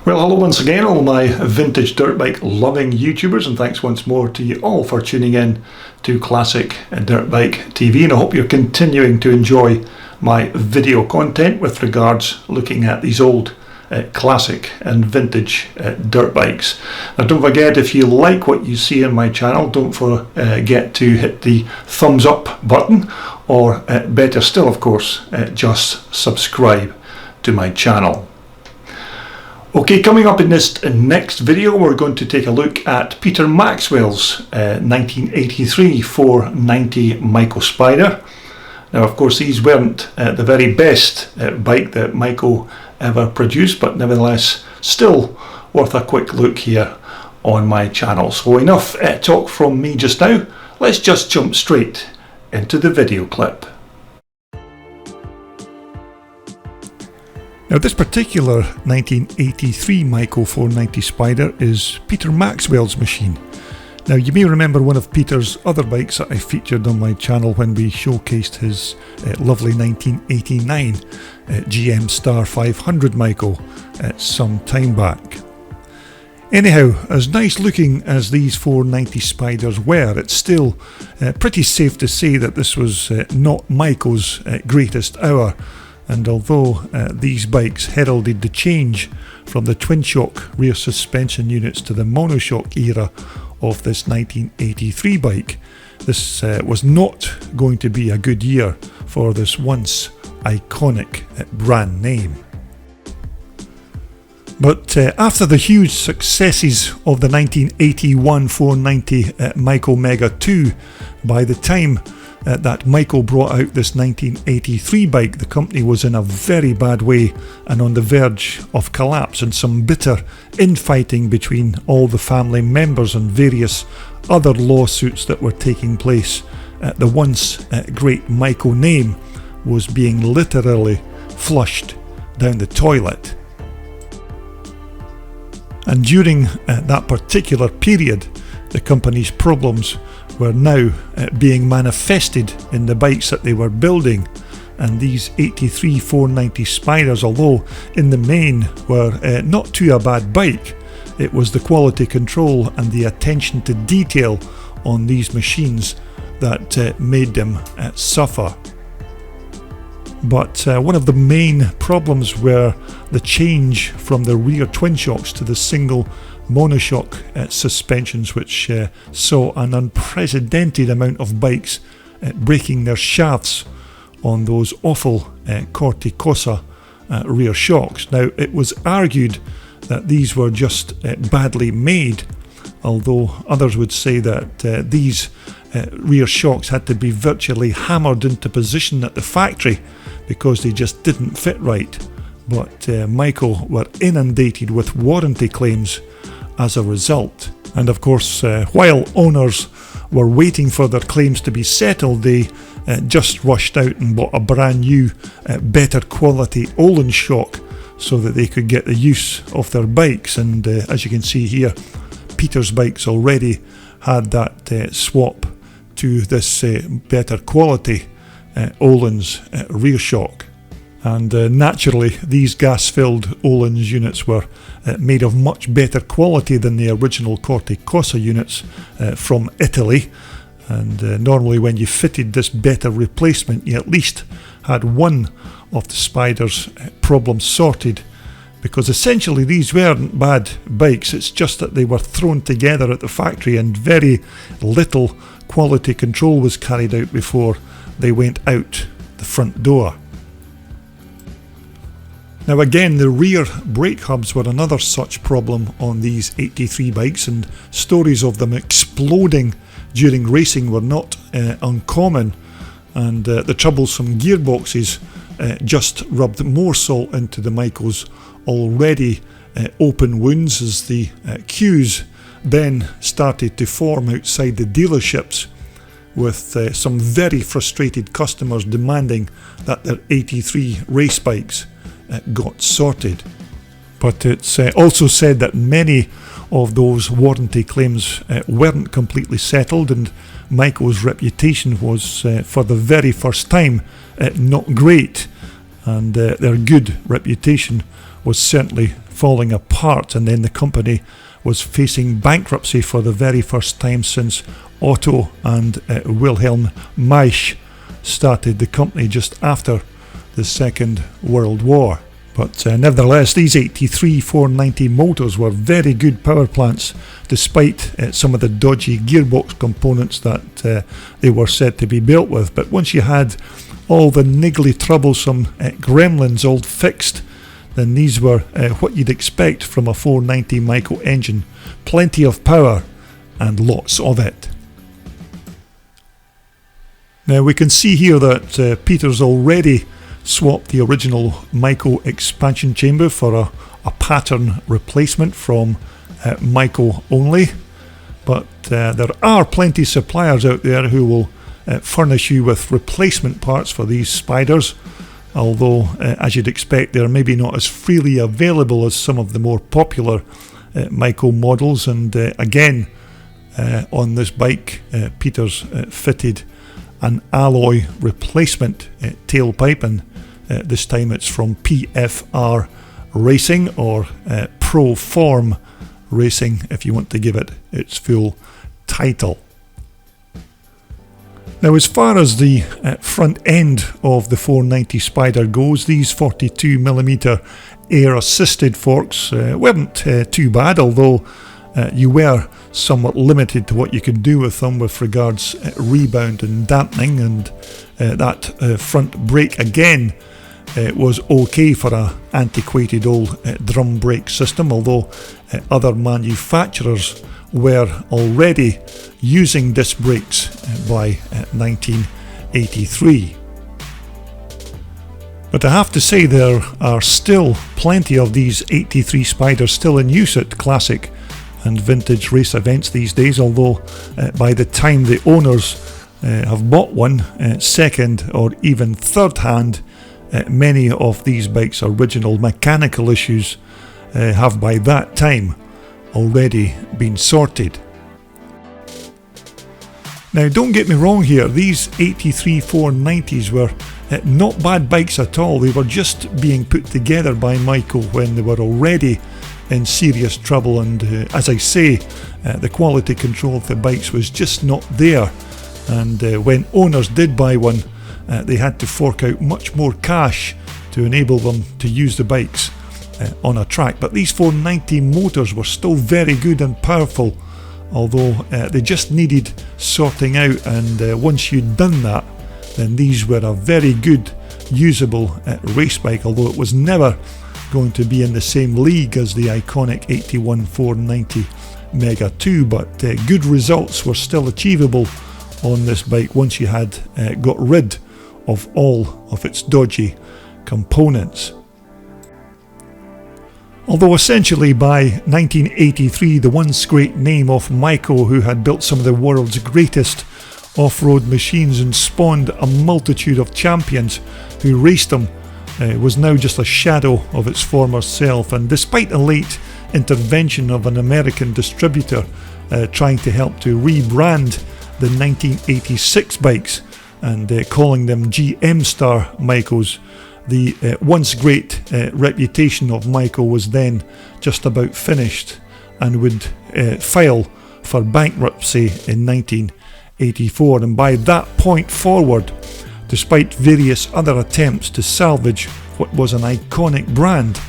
Well, hello once again, all my vintage dirt bike loving YouTubers, and thanks once more to you all for tuning in to Classic Dirt Bike TV, and I hope you're continuing to enjoy my video content with regards looking at these old classic and vintage dirt bikes. Now don't forget, if you like what you see on my channel, don't forget to hit the thumbs up button, or better still of course, just subscribe to my channel. Okay, coming up in this next video, we're going to take a look at Peter Maxwell's 1983 490 Maico Spider. Now, of course, these weren't the very best bike that Maico ever produced, but nevertheless, still worth a quick look here on my channel. So enough talk from me just now. Let's just jump straight into the video clip. Now, this particular 1983 Maico 490 Spider is Peter Maxwell's machine. Now, you may remember one of Peter's other bikes that I featured on my channel when we showcased his lovely 1989 GM Star 500 Maico some time back. Anyhow, as nice looking as these 490 Spiders were, it's still pretty safe to say that this was not Maico's greatest hour. And although these bikes heralded the change from the twin-shock rear suspension units to the monoshock era of this 1983 bike, this was not going to be a good year for this once iconic brand name. But after the huge successes of the 1981 490 Maico Mega 2, by the time that Maico brought out this 1983 bike, the company was in a very bad way and on the verge of collapse, and some bitter infighting between all the family members and various other lawsuits that were taking place. The once great Maico name was being literally flushed down the toilet. And during that particular period, the company's problems were now being manifested in the bikes that they were building, and these 83 490 Spiders, although in the main were not too a bad bike, it was the quality control and the attention to detail on these machines that made them suffer. But one of the main problems were the change from the rear twin shocks to the single monoshock suspensions, which saw an unprecedented amount of bikes breaking their shafts on those awful Corte-Cosa rear shocks. Now, it was argued that these were just badly made, although others would say that these rear shocks had to be virtually hammered into position at the factory because they just didn't fit right. But Maico were inundated with warranty claims as a result. And of course, while owners were waiting for their claims to be settled, they just rushed out and bought a brand new, better quality Öhlins shock so that they could get the use of their bikes. And as you can see here, Peter's bikes already had that swap to this better quality Öhlins rear shock. And naturally, these gas-filled Öhlins units were made of much better quality than the original Corte-Cosa units from Italy. And normally when you fitted this better replacement, you at least had one of the Spider's problems sorted, because essentially these weren't bad bikes, it's just that they were thrown together at the factory and very little quality control was carried out before they went out the front door. Now again, the rear brake hubs were another such problem on these 83 bikes, and stories of them exploding during racing were not uncommon, and the troublesome gearboxes just rubbed more salt into the Maico's already open wounds as the queues then started to form outside the dealerships, with some very frustrated customers demanding that their 83 race bikes got sorted. But it's also said that many of those warranty claims weren't completely settled, and Maico's reputation was for the very first time not great, and their good reputation was certainly falling apart, and then the company was facing bankruptcy for the very first time since Otto and Wilhelm Maisch started the company just after the Second World War. But nevertheless, these 83 490 motors were very good power plants, despite some of the dodgy gearbox components that they were said to be built with. But once you had all the niggly, troublesome gremlins all fixed, then these were what you'd expect from a 490 Maico engine. Plenty of power and lots of it. Now we can see here that Peter's already swapped the original Maico expansion chamber for a pattern replacement from Maico only, but there are plenty of suppliers out there who will furnish you with replacement parts for these Spiders, although as you'd expect they're maybe not as freely available as some of the more popular Maico models. And again, on this bike Peter's fitted an alloy replacement tailpipe, and this time it's from PFR Racing, or Pro Form Racing if you want to give it its full title. Now, as far as the front end of the 490 Spider goes, these 42mm air assisted forks weren't too bad, although you were somewhat limited to what you could do with them with regards rebound and dampening, and that front brake again was okay for an antiquated old drum brake system, although other manufacturers were already using disc brakes by 1983. But I have to say there are still plenty of these 83 Spiders still in use at classic and vintage race events these days, although by the time the owners have bought one second or even third hand, many of these bikes' original mechanical issues have by that time already been sorted. Now, don't get me wrong here, these 83 490s were not bad bikes at all. They were just being put together by Maico when they were already in serious trouble, and as I say, the quality control of the bikes was just not there, and when owners did buy one, they had to fork out much more cash to enable them to use the bikes on a track. But these 490 motors were still very good and powerful, although they just needed sorting out, and once you'd done that, then these were a very good usable race bike, although it was never going to be in the same league as the iconic 81 490 Mega 2, but good results were still achievable on this bike once you had got rid of all of its dodgy components. Although essentially by 1983 the once great name of Maico, who had built some of the world's greatest off-road machines and spawned a multitude of champions who raced them, was now just a shadow of its former self. And despite the late intervention of an American distributor trying to help to rebrand the 1986 bikes and calling them GM Star Maicos, the once great reputation of Maico was then just about finished and would file for bankruptcy in 1984. And by that point forward, despite various other attempts to salvage what was an iconic brand,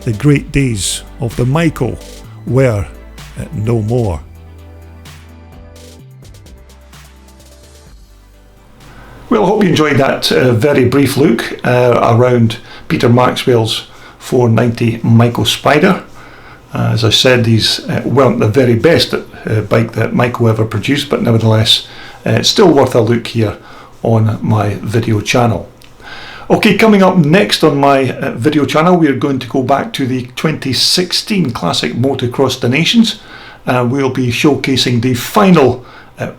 the great days of the Maico were no more. Well, I hope you enjoyed that very brief look around Peter Maxwell's 490 Maico Spider. As I said, these weren't the very best bike that Maico ever produced, but nevertheless, it's still worth a look here on my video channel. Okay, coming up next on my video channel, we are going to go back to the 2016 Classic Motocross the Nations. We'll be showcasing the final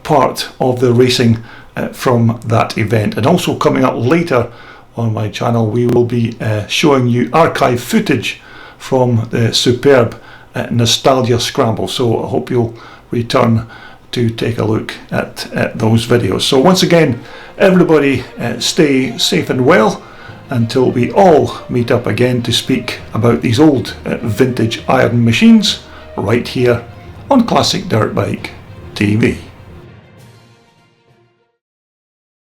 part of the racing from that event, and also coming up later on my channel we will be showing you archive footage from the superb Nostalgia Scramble, so I hope you'll return to take a look at those videos. So once again, everybody stay safe and well, until we all meet up again to speak about these old vintage iron machines right here on Classic Dirt Bike TV.